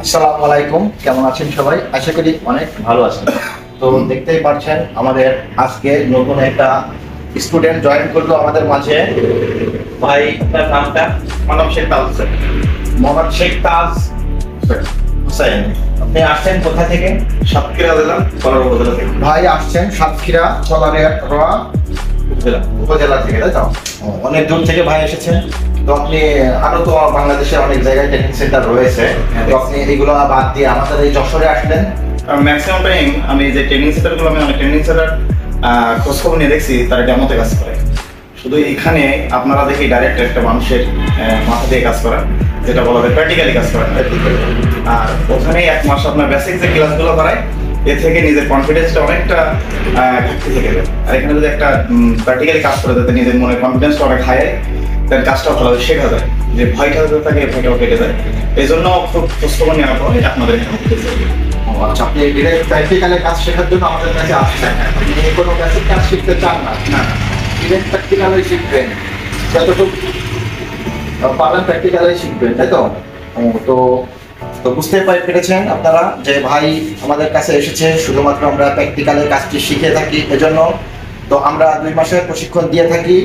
আসসালামু আলাইকুম, কেমন আছেন সবাই? আশা করি অনেক ভালো আছেন। তো দেখতেই পাচ্ছেন আমাদের আজকে নতুন একটা স্টুডেন্ট জয়েন করলো আমাদের মাঝে। ভাই আপনার নামটা? মানব শেখ তাজ হোসেন। মোহাম্মদ শেখ তাজ হোসেন। আপনি আসছেন কোথা থেকে? সাতক্ষীরা জেলা কলার উপজেলা থেকে। ভাই আসছেন সাতক্ষীরা চলারিয়া উপজেলা থেকে, তাই তো? অনেক দূর থেকে ভাই এসেছেন। তো আপনি আরো তো বাংলাদেশের অনেক জায়গায় ট্রেনিং সেন্টার রয়েছে, তো আপনি এগুলো বাদ দিয়ে আমাদের এই যশোরে আসলেন। ম্যাক্সিমাম টাইম আমি যে ট্রেনিং সেন্টারগুলো আমি অনেক ট্রেনিং সেন্টার খোঁজখবর নিয়ে দেখছি তারা ডেমোতে কাজ করে। শুধু এখানে আপনারা দেখি ডাইরেক্ট একটা মানুষের মাথা দিয়ে কাজ করা, যেটা বলা যায় প্র্যাকটিক্যালি কাজ করা। আর ওখানে এক মাস আপনার বেসিক যে ক্লাসগুলো করায় এ থেকে নিজের কনফিডেন্সটা অনেকটা ঘাটতি থেকে যায়। আর এখানে যদি একটা প্র্যাকটিক্যালি কাজ করে যাতে নিজের মনে কনফিডেন্সটা অনেক হাই হয়, তার কাজটা ভালোভাবে শেখা যায়, যে ভয়টা হতে থাকে ভয়টাও কেটে যায়। এই জন্য খুব খোঁজখবর নেওয়ার পরে আপনাদের এখানে আচ্ছা, আপনি ডিরেক্ট প্র্যাকটিক্যালে কাজ শেখার জন্য আমাদের কাছে আসছেন, আপনি কোনো বেসিক কাজ শিখতে চান না, ডিরেক্ট প্র্যাকটিক্যালে শিখবেন, যতটুকু পারেন প্র্যাকটিক্যালে শিখবেন, তাই তো? তো তো বুঝতে পেরেছেন আপনারা যে ভাই আমাদের কাছে এসেছে শুধুমাত্র আমরা প্র্যাকটিক্যালে কাজটি শিখে থাকি এজন্য। তো আমরা 2 মাসের প্রশিক্ষণ দিয়ে থাকি।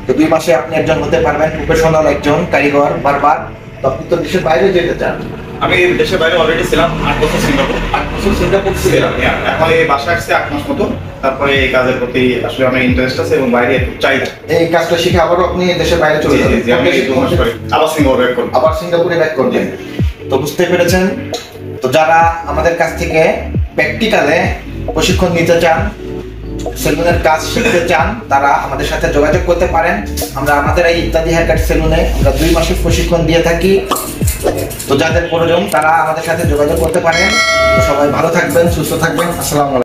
তো 2 মাসে আপনি একজন হতে পারবেন প্রফেশনাল একজন কারিগর। বারবার তো আপনি তো দেশের বাইরে যেতে চান? আমি দেশের বাইরে অলরেডি ছিলাম 8 বছর সিঙ্গাপুর। 8 বছর সিঙ্গাপুর ছিলাম, এখন এই বাসায় আসছে 8 মাস মতো। তারপরে এই কাজের প্রতি আসলে অনেক ইন্টারেস্ট আছে এবং বাইরে চাহিদা। এই কাজটা শিখে আবারও আপনি দেশের বাইরে চলে যাবেন? আমি 2 মাস পরে আবার সিঙ্গাপুর ব্যাক করব। আবার সিঙ্গাপুরে ব্যাক করবেন। তো বুঝতে পেরেছেন। তো যারা আমাদের কাছ থেকে প্র্যাকটিক্যালে প্রশিক্ষণ নিতে চান, সেলুনের কাজ শিখতে চান, তারা আমাদের সাথে যোগাযোগ করতে পারেন। আমরা আমাদের এই ইত্যাদি হেয়ার কাট সেলুনে আমরা 2 মাসের প্রশিক্ষণ দিয়ে থাকি। তো যাদের প্রয়োজন তারা আমাদের সাথে যোগাযোগ করতে পারেন। তো সবাই ভালো থাকবেন, সুস্থ থাকবেন। আসসালামু আলাইকুম।